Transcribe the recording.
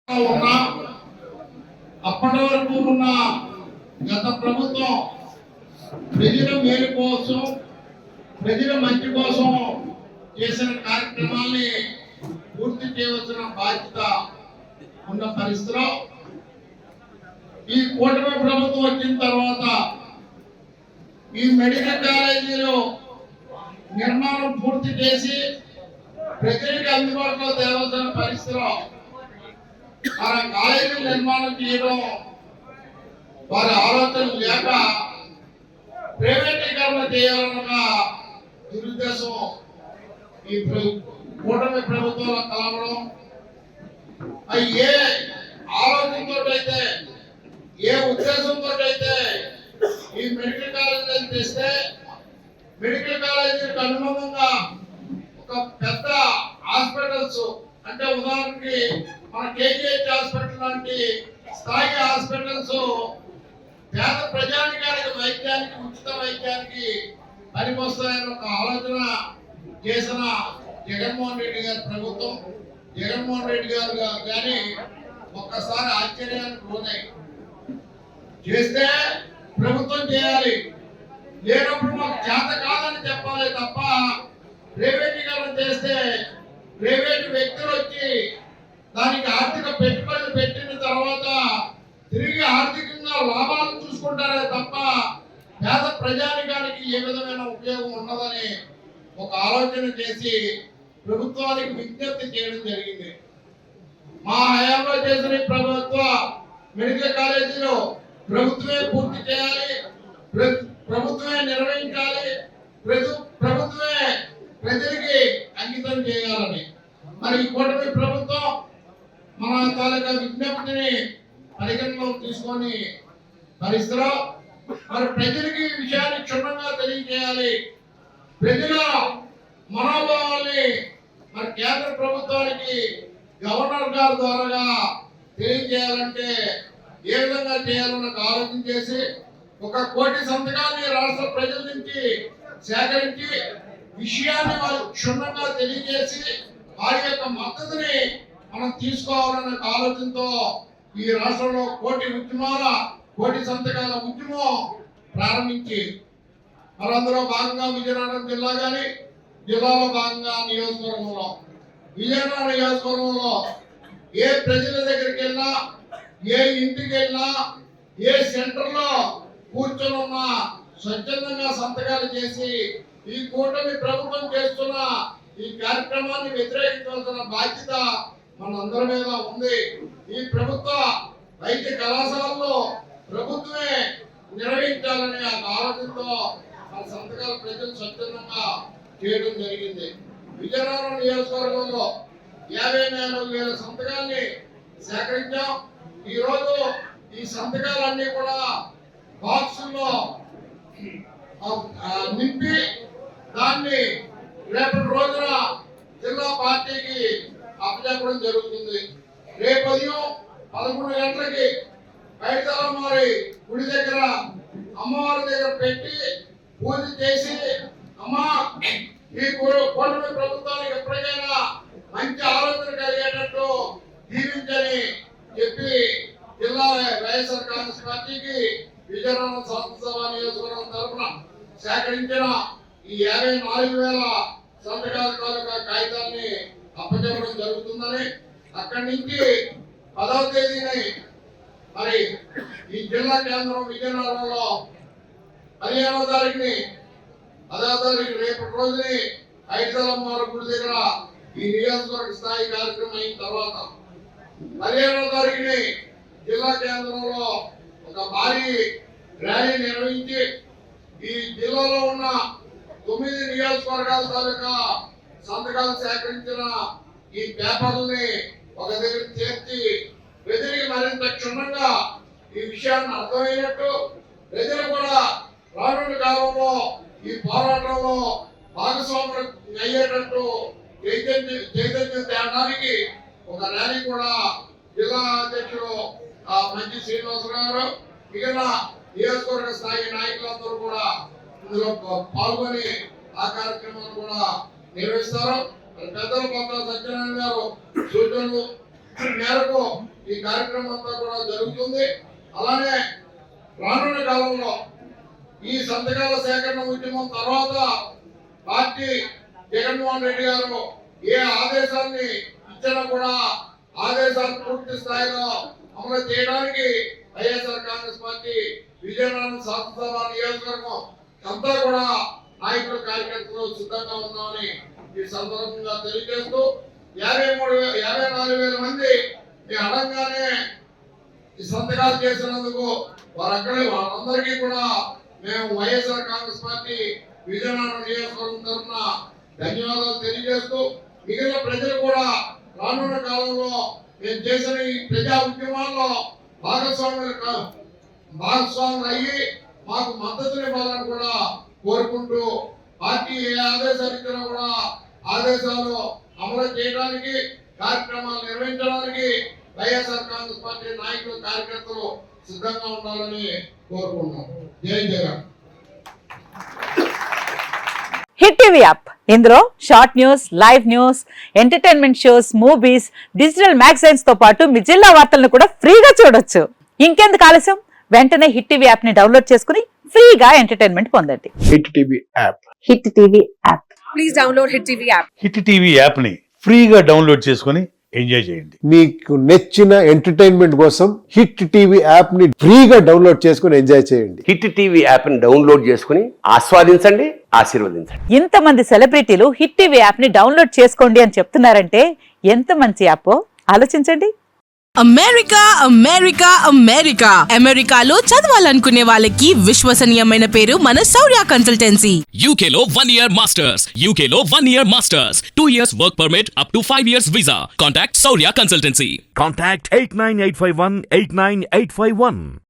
ఉన్నా అప్పటి వరకు ఉన్న గత ప్రభుత్వం ప్రజల మేలు కోసం ప్రజల మంచి కోసం చేసిన కార్యక్రమాల్ని పూర్తి చేయవలసిన బాధ్యత ఉన్న పరిస్థితిలో ఈ కూటమి ప్రభుత్వం వచ్చిన తర్వాత ఈ మెడికల్ కాలేజీలో నిర్మాణం పూర్తి చేసి ప్రజలకు అందుబాటులో తేవాల్సిన పరిస్థితిలో మన కాలేజీ నిర్మాణం చేయడం వారి ఆలోచన లేక ప్రైవేటీకరణ చేయాలన్న దురుద్దేశం ఈ కూటమి ప్రభుత్వం కలవడం ఏ ఆలోచనతో అయితే ఏ ఉద్దేశంతో అయితే ఈ మెడికల్ కాలేజీని తెస్తే మెడికల్ కాలేజీకి అనుబంధంగా ఒక పెద్ద హాస్పిటల్స్ అంటే ఉదాహరణకి మన కేజీహెచ్ హాస్పిటల్ లాంటి స్థాయి హాస్పిటల్స్ పేద ప్రజానికానికి వైద్యానికి ఉచిత వైద్యానికి పనికొస్తాయని ఒక ఆలోచన చేసిన జగన్మోహన్ రెడ్డి గారి ప్రభుత్వం జగన్మోహన్ రెడ్డి గారు కానీ ఒక్కసారి ఆశ్చర్యానికి లోనై చేస్తే ప్రభుత్వం చేయాలి లేనప్పుడు మాకు చేత కాదని చెప్పాలి తప్ప ప్రైవేటీకరణ చేస్తే ప్రైవేట్ వ్యక్తులు వచ్చి దానికి ఆర్థిక పెట్టుబడులు పెట్టిన తర్వాత తిరిగి ఆర్థికంగా లాభాలు చూసుకుంటారే తప్ప పేద ప్రజానికానికి ఏ విధమైన ఉపయోగం ఉండదని ఒక ఆలోచన చేసి ప్రభుత్వానికి విజ్ఞప్తి చేయడం జరిగింది. మా హయాంలో చేసిన ప్రభుత్వ మెడికల్ కాలేజీలో ప్రభుత్వమే పూర్తి చేయాలి, ప్రభుత్వమే నిర్వహించాలి, ప్రభుత్వమే ప్రజలకి అంకితం చేయాలని మరి ఈ కూటమి ప్రభుత్వం మన తాలూకా విజ్ఞప్తిని పరిగణలో తీసుకొని పరిస్థితిలో మరి ప్రజలకి ఈ విషయాన్ని క్షుణ్ణంగా తెలియజేయాలి. ప్రజల మనోభావాల్ని మరి కేంద్ర ప్రభుత్వానికి గవర్నర్ గారి ద్వారా తెలియజేయాలంటే ఏ విధంగా చేయాలన్న ఆలోచన చేసి 1 కోటి సంతకాన్ని రాష్ట్ర ప్రజల నుంచి సేకరించి విషయాన్ని వాళ్ళు క్షుణ్ణంగా తెలియజేసి వారి యొక్క మద్దతుని మనం తీసుకోవాలన్న ఆలోచనతో ఈ రాష్ట్రంలో కోటి సంతకాల ఉద్యమం ప్రారంభించి మనందరూ భాగంగా విజయనగరం జిల్లా కానీ జిల్లాలో భాగంగా విజయనగరం నియోజకవర్గంలో ఏ ప్రజల దగ్గరికి వెళ్ళినా ఏ ఇంటికి వెళ్ళినా ఏ సెంటర్లో కూర్చొని ఉన్నా స్వచ్ఛందంగా సంతకాలు చేసి ఈ కూటమి ప్రభుత్వం చేస్తున్న ఈ కార్యక్రమాన్ని వ్యతిరేకించాల్సిన బాధ్యత మనందరి మీద ఉంది. ఈ ప్రభుత్వ వైద్య కళాశాలలో ప్రభుత్వమే నిర్వహించాలనే ఆలోచనతో ఆ సంతకాలు ప్రజలు స్వచ్ఛందంగా చేయడం జరిగింది. విజయనగరం నియోజకవర్గంలో 54,000 సంతకాల్ని సేకరించాం. ఈ రోజు ఈ సంతకాలన్నీ కూడా బాక్సుల్లో నింపి దాన్ని రేపటి రోజున జిల్లా పార్టీకి అప్పచెప్పడం జరుగుతుంది. రేపు ఉదయం 11 గంటలకి పైడితలమారి గుడి దగ్గర అమ్మవారి దగ్గర పెట్టి పూజ చేసి అమ్మా ఈ కూటమి ప్రభుత్వానికి ఎప్పటికైనా మంచి ఆలోచన కలిగేటట్టు దీవించని చెప్పి జిల్లా వైఎస్ఆర్ కాంగ్రెస్ పార్టీకి విజయనగరం శాసనసభ నియోజకవర్గం తరఫున సేకరించిన ఈ 54,000 సంతకాల తాలూకా కాగితాన్ని అప్పచెప్పడం జరుగుతుందని అక్కడి నుంచి 10వ తేదీని మరి ఈ జిల్లా కేంద్రం విజయనగరంలో 15వ తారీఖుని 10వ తారీఖు రేపటి రోజుని ఐదలమ్మవారి గుడి దగ్గర ఈ నియోజకవర్గ స్థాయి కార్యక్రమం అయిన తర్వాత 15వ తారీఖుని జిల్లా కేంద్రంలో ఒక భారీ ర్యాలీ నిర్వహించి ఈ జిల్లాలో ఉన్న 9 నియోజకవర్గాల తాలూకా సంతకాలు సేకరించిన ఈ పేపర్లని ఒక దగ్గర చేర్చి ప్రజలకు మరింత క్షుణ్ణంగా ఈ విషయాన్ని అర్థమయ్యేటట్టు ప్రజలు కూడా రానున్న కాలంలో ఈ పోరాటంలో భాగస్వాములు అయ్యేటట్టు చైతన్యం తేడానికి ఒక ర్యాలీ కూడా జిల్లా అధ్యక్షుడు మంచి శ్రీనివాసరావు గారు మిగిలిన నియోజకవర్గ స్థాయి నాయకులందరూ కూడా ఇందులో పాల్గొని ఆ కార్యక్రమాన్ని కూడా నిర్వహిస్తారు. పెద్దల కొత్త సత్యనారాయణ గారు సూచనలు మేరకు ఈ కార్యక్రమం అంతా కూడా జరుగుతుంది. అలానే రానున్న కాలంలో ఈ సంతకాల సేకరణ ఉద్యమం తర్వాత పార్టీ జగన్మోహన్ రెడ్డి గారు ఏ ఆదేశాన్ని ఇచ్చినా కూడా ఆదేశాలు పూర్తి స్థాయిలో అమలు చేయడానికి వైఎస్ఆర్ కాంగ్రెస్ పార్టీ విజయనగరం శాసనసభ నియోజకవర్గం అంతా కూడా నాయకులు కార్యకర్తలు సిద్ధంగా ఉన్నామని ఈ సందర్భంగా తెలియజేస్తూ 54,000 మంది మీ అడంగానే ఈ సంతకాలు చేసినందుకు వాళ్ళందరికీ కూడా మేము వైఎస్ఆర్ కాంగ్రెస్ పార్టీ విజయనగరం నియోజకవర్గం తరఫున ధన్యవాదాలు తెలియజేస్తూ మిగిలిన ప్రజలు కూడా రానున్న కాలంలో మేము చేసిన ఈ ప్రజా ఉద్యమాల్లో భాగస్వాములు అయ్యి మాకు మద్దతునివ్వాలని కూడా కోరుకుంటూ పార్టీ ఏ ఆదేశాలు ఇచ్చినా కూడా ఆదేశాలు అమలు చేయడానికి కార్యక్రమాలు నిర్వహించడానికి వైఎస్ఆర్ కాంగ్రెస్ పార్టీ నాయకులు కార్యకర్తలు సిద్ధంగా ఉండాలని కోరుకుంటున్నాం. జై జగన్. హిట్ టీవీ యాప్ ఇందులో short news, live news, entertainment shows, movies, digital magazines తో పాటు మీ జిల్లా వార్తలను కూడా ఫ్రీగా చూడొచ్చు. ఇంకెందుకు ఆలస్యం, వెంటనే హిట్ టీవీ యాప్ ని డౌన్లోడ్ చేసుకుని ఫ్రీగా ఎంటర్టైన్మెంట్ పొందండి. Hit TV app. Hit TV app. Please download hit TV app. Hit TV app ని ఫ్రీగా డౌన్లోడ్ చేసుకుని ఎంజాయ్ చేయండి. మీకు నచ్చిన ఎంటర్టైన్మెంట్ కోసం హిట్ టీవీ యాప్ ని ఫ్రీగా డౌన్లోడ్ చేసుకుని ఎంజాయ్ చేయండి. హిట్ టీవీ యాప్ ని డౌన్లోడ్ చేసుకుని ఆస్వాదించండి, ఆశీర్వదించండి. ఇంతమంది సెలబ్రిటీలు హిట్ టీవీ యాప్ ని డౌన్లోడ్ చేసుకోండి అని చెప్తున్నారంటే ఎంత మంచి యాప్ ఆలోచించండి. అమెరికా అమెరికా అమెరికా అమెరికాలో చదవాలనుకునే వాళ్ళకి విశ్వసనీయమైన పేరు మన శౌర్య కన్సల్టెన్సీ. UK లో 1 year masters, UK లో 1 year masters, 2 years work permit up to 5 years visa. Contact Saurya Consultancy. Contact 89851 89851.